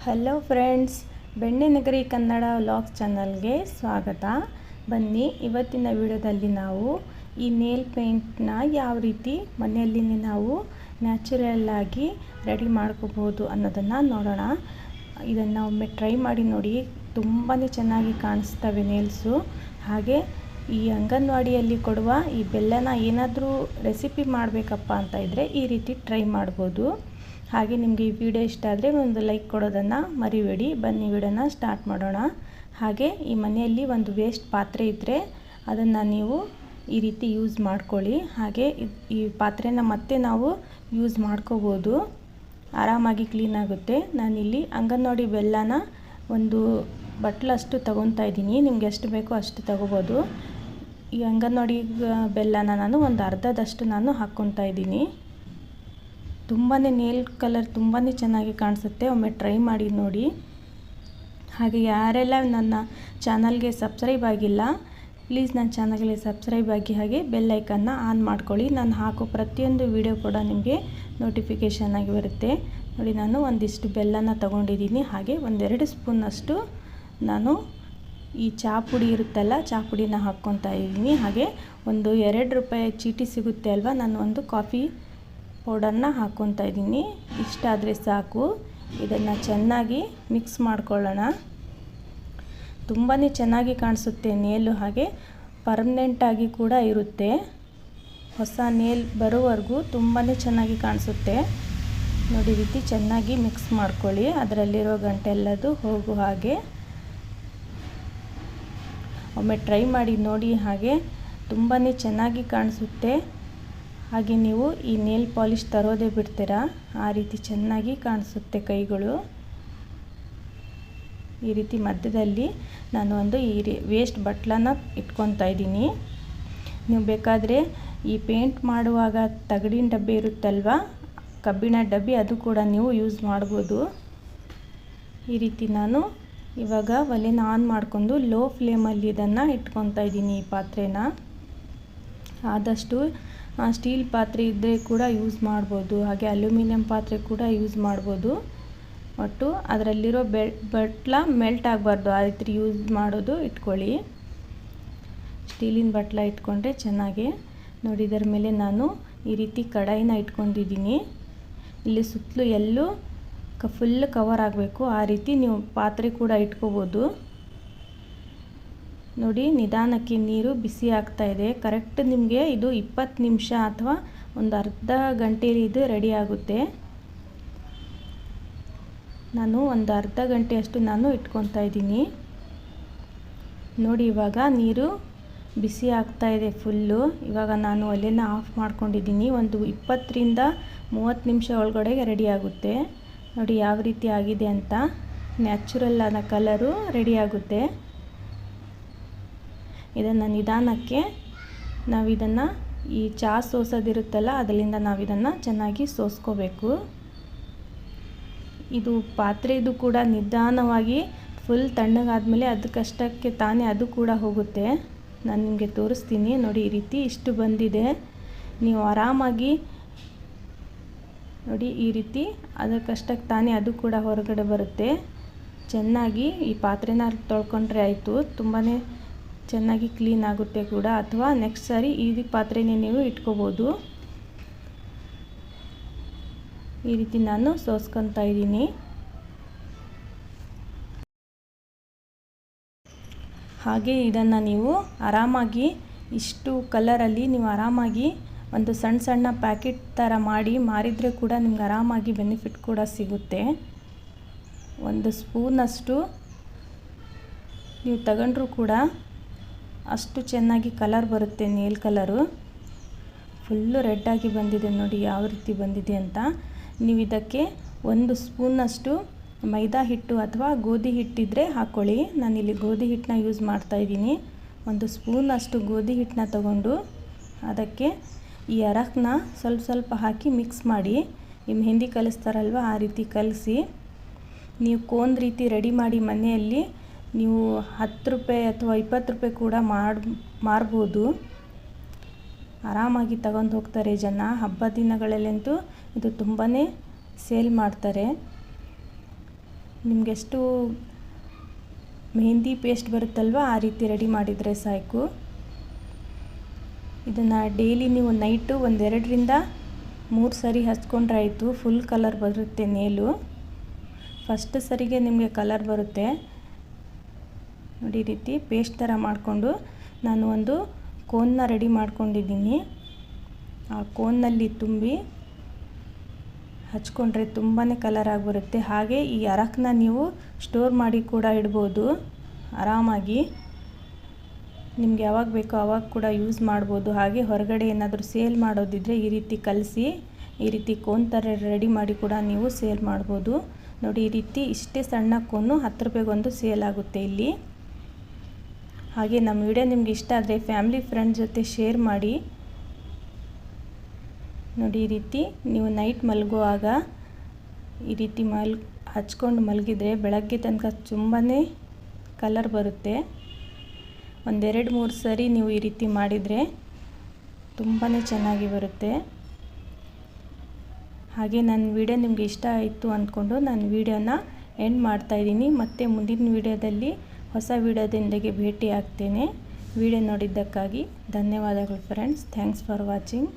Hello friends, ಬೆಣ್ಣೆ ನಗರಿ Kannada vlogs ಚಾನಲ್ಗೆ ಸ್ವಾಗತ. ಬನ್ನಿ, ಇವತ್ತಿನ ವಿಡಿಯೋದಲ್ಲಿ ನಾವು ಈ ನೇಲ್ ಪೇಂಟ್ನ ಯಾವ ರೀತಿ ಮನೆಯಲ್ಲಿ ನಾವು ನ್ಯಾಚುರಲ್ ಆಗಿ ರೆಡಿ ಮಾಡ್ಕೋಬೋದು ಅನ್ನೋದನ್ನು ನೋಡೋಣ. ಇದನ್ನು ಒಮ್ಮೆ ಟ್ರೈ ಮಾಡಿ ನೋಡಿ, ತುಂಬಾ ಚೆನ್ನಾಗಿ ಕಾಣಿಸ್ತವೆ ನೇಲ್ಸು. ಹಾಗೆ ಈ ಅಂಗನವಾಡಿಯಲ್ಲಿ ಕೊಡುವ ಈ ಬೆಲ್ಲನ ಏನಾದರೂ ರೆಸಿಪಿ ಮಾಡಬೇಕಪ್ಪ ಅಂತ ಇದ್ದರೆ ಈ ರೀತಿ ಟ್ರೈ ಮಾಡ್ಬೋದು. ಹಾಗೆ ನಿಮಗೆ ಈ ವಿಡಿಯೋ ಇಷ್ಟ ಆದರೆ ಒಂದು ಲೈಕ್ ಕೊಡೋದನ್ನು ಮರಿಬೇಡಿ. ಬನ್ನಿ ವಿಡಿಯೋನ ಸ್ಟಾರ್ಟ್ ಮಾಡೋಣ. ಹಾಗೆ ಈ ಮನೆಯಲ್ಲಿ ಒಂದು ವೇಸ್ಟ್ ಪಾತ್ರೆ ಇದ್ದರೆ ಅದನ್ನು ನೀವು ಈ ರೀತಿ ಯೂಸ್ ಮಾಡ್ಕೊಳ್ಳಿ. ಹಾಗೆ ಈ ಪಾತ್ರೆನ ಮತ್ತೆ ನಾವು ಯೂಸ್ ಮಾಡ್ಕೋಬೋದು, ಆರಾಮಾಗಿ ಕ್ಲೀನ್ ಆಗುತ್ತೆ. ನಾನಿಲ್ಲಿ ಅಂಗನವಾಡಿ ಬೆಲ್ಲನ ಒಂದು ಬಟ್ಲಷ್ಟು ತೊಗೊತಾ ಇದ್ದೀನಿ. ನಿಮ್ಗೆ ಎಷ್ಟು ಬೇಕೋ ಅಷ್ಟು ತೊಗೋಬೋದು. ಈ ಅಂಗನವಾಡಿ ಬೆಲ್ಲನ ನಾನು ಒಂದು ಅರ್ಧದಷ್ಟು ನಾನು ಹಾಕ್ಕೊತಾ ಇದ್ದೀನಿ. ತುಂಬಾ ನೇಲ್ ಕಲರ್ ತುಂಬಾ ಚೆನ್ನಾಗಿ ಕಾಣಿಸುತ್ತೆ. ಒಮ್ಮೆ ಟ್ರೈ ಮಾಡಿ ನೋಡಿ. ಹಾಗೆ ಯಾರೆಲ್ಲ ನನ್ನ ಚಾನಲ್ಗೆ ಸಬ್ಸ್ಕ್ರೈಬ್ ಆಗಿಲ್ಲ, ಪ್ಲೀಸ್ ನನ್ನ ಚಾನಲ್ಗೆ ಸಬ್ಸ್ಕ್ರೈಬ್ ಆಗಿ ಹಾಗೆ ಬೆಲ್ ಐಕನ್ನ ಆನ್ ಮಾಡ್ಕೊಳ್ಳಿ. ನಾನು ಹಾಕೋ ಪ್ರತಿಯೊಂದು ವಿಡಿಯೋ ಕೂಡ ನಿಮಗೆ ನೋಟಿಫಿಕೇಷನ್ ಆಗಿ ಬರುತ್ತೆ. ನೋಡಿ, ನಾನು ಒಂದಿಷ್ಟು ಬೆಲ್ಲನ ತೊಗೊಂಡಿದ್ದೀನಿ. ಹಾಗೆ ಒಂದೆರಡು ಸ್ಪೂನಷ್ಟು ನಾನು ಈ ಚಹಾ ಪುಡಿ ಇರುತ್ತಲ್ಲ, ಚಹಾ ಪುಡಿನ ಹಾಕ್ಕೊತಾ ಇದ್ದೀನಿ. ಹಾಗೆ ಒಂದು ₹2 ಚೀಟಿ ಸಿಗುತ್ತೆ ಅಲ್ವಾ, ನಾನು ಒಂದು ಕಾಫಿ ಪೌಡರ್ನ ಹಾಕ್ಕೊತಾ ಇದ್ದೀನಿ. ಇಷ್ಟ ಆದರೆ ಸಾಕು. ಇದನ್ನು ಚೆನ್ನಾಗಿ ಮಿಕ್ಸ್ ಮಾಡ್ಕೊಳ್ಳೋಣ. ತುಂಬಾ ಚೆನ್ನಾಗಿ ಕಾಣಿಸುತ್ತೆ ನೇಲು. ಹಾಗೆ ಪರ್ಮನೆಂಟಾಗಿ ಕೂಡ ಇರುತ್ತೆ. ಹೊಸ ನೇಲ್ ಬರೋವರೆಗೂ ತುಂಬಾ ಚೆನ್ನಾಗಿ ಕಾಣಿಸುತ್ತೆ. ನೋಡಿ, ರೀತಿ ಚೆನ್ನಾಗಿ ಮಿಕ್ಸ್ ಮಾಡ್ಕೊಳ್ಳಿ, ಅದರಲ್ಲಿರೋ ಗಂಟೆಲ್ಲದು ಹೋಗೋ ಹಾಗೆ. ಒಮ್ಮೆ ಟ್ರೈ ಮಾಡಿ ನೋಡಿ. ಹಾಗೆ ತುಂಬಾ ಚೆನ್ನಾಗಿ ಕಾಣಿಸುತ್ತೆ. ಹಾಗೆ ನೀವು ಈ ನೇಲ್ ಪಾಲಿಷ್ ತರೋದೇ ಬಿಡ್ತೀರಾ, ಆ ರೀತಿ ಚೆನ್ನಾಗಿ ಕಾಣಿಸುತ್ತೆ ಕೈಗಳು. ಈ ರೀತಿ ಮಧ್ಯದಲ್ಲಿ ನಾನು ಒಂದು ವೇಸ್ಟ್ ಬಟ್ಲನ್ನ ಇಟ್ಕೊತಾ ಇದ್ದೀನಿ. ನೀವು ಬೇಕಾದರೆ ಈ ಪೇಂಟ್ ಮಾಡುವಾಗ ತಗಡಿನ ಡಬ್ಬಿ ಇರುತ್ತಲ್ವ, ಕಬ್ಬಿಣ ಡಬ್ಬಿ, ಅದು ಕೂಡ ನೀವು ಯೂಸ್ ಮಾಡ್ಬೋದು. ಈ ರೀತಿ ನಾನು ಇವಾಗ ಒಲೆನ ಆನ್ ಮಾಡಿಕೊಂಡು ಲೋ ಫ್ಲೇಮಲ್ಲಿ ಇದನ್ನು ಇಟ್ಕೊತಾ ಇದ್ದೀನಿ. ಈ ಪಾತ್ರೆನ ಆದಷ್ಟು ಸ್ಟೀಲ್ ಪಾತ್ರೆ ಇದ್ದರೆ ಕೂಡ ಯೂಸ್ ಮಾಡ್ಬೋದು. ಹಾಗೆ ಅಲ್ಯೂಮಿನಿಯಂ ಪಾತ್ರೆ ಕೂಡ ಯೂಸ್ ಮಾಡ್ಬೋದು. ಒಟ್ಟು ಅದರಲ್ಲಿರೋ ಬಟ್ಲ ಮೆಲ್ಟ್ ಆಗಬಾರ್ದು, ಆ ರೀತಿ ಯೂಸ್ ಮಾಡೋದು ಇಟ್ಕೊಳ್ಳಿ. ಸ್ಟೀಲಿನ ಬಟ್ಲ ಇಟ್ಕೊಂಡ್ರೆ ಚೆನ್ನಾಗಿ. ನೋಡಿ, ಇದರ ಮೇಲೆ ನಾನು ಈ ರೀತಿ ಕಡಾಯಿನ ಇಟ್ಕೊಂಡಿದ್ದೀನಿ. ಇಲ್ಲಿ ಸುತ್ತಲೂ ಎಲ್ಲೂ ಫುಲ್ ಕವರ್ ಆಗಬೇಕು, ಆ ರೀತಿ ನೀವು ಪಾತ್ರೆ ಕೂಡ ಇಟ್ಕೋಬೋದು. ನೋಡಿ, ನಿಧಾನಕ್ಕೆ ನೀರು ಬಿಸಿ ಆಗ್ತಾ ಇದೆ. ಕರೆಕ್ಟ್ ನಿಮಗೆ ಇದು 20 ನಿಮಿಷ ಅಥವಾ ಒಂದು ಅರ್ಧ ಗಂಟೆಯಲ್ಲಿ ಇದು ರೆಡಿ ಆಗುತ್ತೆ. ನಾನು ಒಂದು ಅರ್ಧ ಗಂಟೆಯಷ್ಟು ನಾನು ಇಟ್ಕೊತಾ ಇದ್ದೀನಿ. ನೋಡಿ, ಇವಾಗ ನೀರು ಬಿಸಿ ಆಗ್ತಾ ಇದೆ ಫುಲ್ಲು. ಇವಾಗ ನಾನು ಒಲೆನ ಆಫ್ ಮಾಡ್ಕೊಂಡಿದ್ದೀನಿ. ಒಂದು 20ರಿಂದ 30 ನಿಮಿಷ ಒಳಗಡೆ ರೆಡಿ ಆಗುತ್ತೆ. ನೋಡಿ ಯಾವ ರೀತಿ ಆಗಿದೆ ಅಂತ. ನ್ಯಾಚುರಲ್ ಆದ ಕಲರು ರೆಡಿ ಆಗುತ್ತೆ. ಇದನ್ನು ನಿಧಾನಕ್ಕೆ ನಾವಿದನ್ನು ಈ ಚಹಾ ಸೋಸೋದಿರುತ್ತಲ್ಲ, ಅದರಿಂದ ನಾವಿದನ್ನು ಚೆನ್ನಾಗಿ ಸೋಸ್ಕೋಬೇಕು. ಇದು ಪಾತ್ರೆದು ಕೂಡ ನಿಧಾನವಾಗಿ ಫುಲ್ ತಣ್ಣಗಾದ್ಮೇಲೆ ಅದಕ್ಕಷ್ಟಕ್ಕೆ ತಾನೇ ಅದು ಕೂಡ ಹೋಗುತ್ತೆ. ನಾನು ನಿಮಗೆ ತೋರಿಸ್ತೀನಿ. ನೋಡಿ, ಈ ರೀತಿ ಇಷ್ಟು ಬಂದಿದೆ. ನೀವು ಆರಾಮಾಗಿ ನೋಡಿ, ಈ ರೀತಿ ಅದಕ್ಕಷ್ಟಕ್ಕೆ ತಾನೇ ಅದು ಕೂಡ ಹೊರಗಡೆ ಬರುತ್ತೆ. ಚೆನ್ನಾಗಿ ಈ ಪಾತ್ರೆನ ತೊಳ್ಕೊಂಡ್ರೆ ಆಯಿತು. ತುಂಬಾ ಚೆನ್ನಾಗಿ ಕ್ಲೀನ್ ಆಗುತ್ತೆ ಕೂಡ. ಅಥವಾ ನೆಕ್ಸ್ಟ್ ಸಾರಿ ಈ ಪಾತ್ರೆನೇ ನೀವು ಇಟ್ಕೋಬೋದು. ಈ ರೀತಿ ನಾನು ಸೋಸ್ಕೊತಾ ಇದ್ದೀನಿ. ಹಾಗೆ ಇದನ್ನು ನೀವು ಆರಾಮಾಗಿ ಇಷ್ಟು ಕಲರಲ್ಲಿ ನೀವು ಆರಾಮಾಗಿ ಒಂದು ಸಣ್ಣ ಸಣ್ಣ ಪ್ಯಾಕೆಟ್ ಥರ ಮಾಡಿ ಮಾರಿದರೆ ಕೂಡ ನಿಮ್ಗೆ ಆರಾಮಾಗಿ ಬೆನಿಫಿಟ್ ಕೂಡ ಸಿಗುತ್ತೆ. ಒಂದು ಸ್ಪೂನಷ್ಟು ನೀವು ತಗೊಂಡ್ರೂ ಕೂಡ ಅಷ್ಟು ಚೆನ್ನಾಗಿ ಕಲರ್ ಬರುತ್ತೆ. ನೇಲ್ ಕಲರು ಫುಲ್ಲು ರೆಡ್ಡಾಗಿ ಬಂದಿದೆ. ನೋಡಿ ಯಾವ ರೀತಿ ಬಂದಿದೆ ಅಂತ. ನೀವು ಇದಕ್ಕೆ 1 ಸ್ಪೂನಷ್ಟು ಮೈದಾ ಹಿಟ್ಟು ಅಥವಾ ಗೋಧಿ ಹಿಟ್ಟಿದ್ರೆ ಹಾಕ್ಕೊಳ್ಳಿ. ನಾನಿಲ್ಲಿ ಗೋಧಿ ಹಿಟ್ಟನ್ನ ಯೂಸ್ ಮಾಡ್ತಾಯಿದ್ದೀನಿ. 1 ಸ್ಪೂನಷ್ಟು ಗೋಧಿ ಹಿಟ್ಟನ್ನ ತಗೊಂಡು ಅದಕ್ಕೆ ಈ ಅರಕನ್ನ ಸ್ವಲ್ಪ ಸ್ವಲ್ಪ ಹಾಕಿ ಮಿಕ್ಸ್ ಮಾಡಿ, ಈ ಮೆಹಂದಿ ಕಲಿಸ್ತಾರಲ್ವ ಆ ರೀತಿ ಕಲಸಿ ನೀವು ಕೋನ್ ರೀತಿ ರೆಡಿ ಮಾಡಿ ಮನೆಯಲ್ಲಿ ನೀವು ₹10 ಅಥವಾ ₹20 ಕೂಡ ಮಾರ್ಬೋದು. ಆರಾಮಾಗಿ ತಗೊಂಡು ಹೋಗ್ತಾರೆ ಜನ. ಹಬ್ಬ ದಿನಗಳಲ್ಲಂತೂ ಇದು ತುಂಬಾ ಸೇಲ್ ಮಾಡ್ತಾರೆ. ನಿಮಗೆಷ್ಟು ಮೆಹಂದಿ ಪೇಸ್ಟ್ ಬರುತ್ತಲ್ವ ಆ ರೀತಿ ರೆಡಿ ಮಾಡಿದರೆ ಸಾಕು. ಇದನ್ನು ಡೈಲಿ ನೀವು ನೈಟು 2-3 ಸರಿ ಹಚ್ಕೊಂಡ್ರೆ ಆಯಿತು. ಫುಲ್ ಕಲರ್ ಬರುತ್ತೆ ನೇಲು. ಫಸ್ಟ್ ಸರಿಗೆ ನಿಮಗೆ ಕಲರ್ ಬರುತ್ತೆ ನೋಡಿ. ಈ ರೀತಿ ಪೇಸ್ಟ್ ಥರ ಮಾಡಿಕೊಂಡು ನಾನು ಒಂದು ಕೋನ್ನ ರೆಡಿ ಮಾಡ್ಕೊಂಡಿದ್ದೀನಿ. ಆ ಕೋನ್ನಲ್ಲಿ ತುಂಬಿ ಹಚ್ಕೊಂಡ್ರೆ ತುಂಬಾ ಕಲರ್ ಆಗಿಬರುತ್ತೆ. ಹಾಗೆ ಈ ಅರಕನ್ನ ನೀವು ಸ್ಟೋರ್ ಮಾಡಿ ಕೂಡ ಇಡ್ಬೋದು ಆರಾಮಾಗಿ. ನಿಮ್ಗೆ ಯಾವಾಗ ಬೇಕೋ ಆವಾಗ ಕೂಡ ಯೂಸ್ ಮಾಡ್ಬೋದು. ಹಾಗೆ ಹೊರಗಡೆ ಏನಾದರೂ ಸೇಲ್ ಮಾಡೋದಿದ್ದರೆ ಈ ರೀತಿ ಕಲಸಿ ಈ ರೀತಿ ಕೋನ್ ಥರ ರೆಡಿ ಮಾಡಿ ಕೂಡ ನೀವು ಸೇಲ್ ಮಾಡ್ಬೋದು. ನೋಡಿ ಈ ರೀತಿ ಇಷ್ಟೇ ಸಣ್ಣ ಕೋನು 10 ರೂಪಾಯಿಗೊಂದು ಸೇಲ್ ಆಗುತ್ತೆ ಇಲ್ಲಿ. ಹಾಗೆ ನಮ್ಮ ವಿಡಿಯೋ ನಿಮ್ಗೆ ಇಷ್ಟ ಆದರೆ ಫ್ಯಾಮಿಲಿ ಫ್ರೆಂಡ್ಸ್ ಜೊತೆ ಶೇರ್ ಮಾಡಿ. ನೋಡಿ ಈ ರೀತಿ ನೀವು ನೈಟ್ ಮಲಗುವಾಗ ಈ ರೀತಿ ಹಚ್ಕೊಂಡು ಮಲಗಿದರೆ ಬೆಳಗ್ಗೆ ತನಕ ತುಂಬಾ ಕಲರ್ ಬರುತ್ತೆ. 1-2-3 ಸರಿ ನೀವು ಈ ರೀತಿ ಮಾಡಿದರೆ ತುಂಬಾ ಚೆನ್ನಾಗಿ ಬರುತ್ತೆ. ಹಾಗೆ ನನ್ನ ವಿಡಿಯೋ ನಿಮಗೆ ಇಷ್ಟ ಆಯಿತು ಅಂದ್ಕೊಂಡು ನಾನು ವಿಡಿಯೋನ ಎಂಡ್ ಮಾಡ್ತಾಯಿದ್ದೀನಿ. ಮತ್ತೆ ಮುಂದಿನ ವಿಡಿಯೋದಲ್ಲಿ ಹೊಸ ವಿಡಿಯೋದೊಂದಿಗೆ ಭೇಟಿ ಆಗ್ತೇನೆ. ವಿಡಿಯೋ ನೋಡಿದ್ದಕ್ಕಾಗಿ ಧನ್ಯವಾದಗಳು ಫ್ರೆಂಡ್ಸ್. Thanks for watching.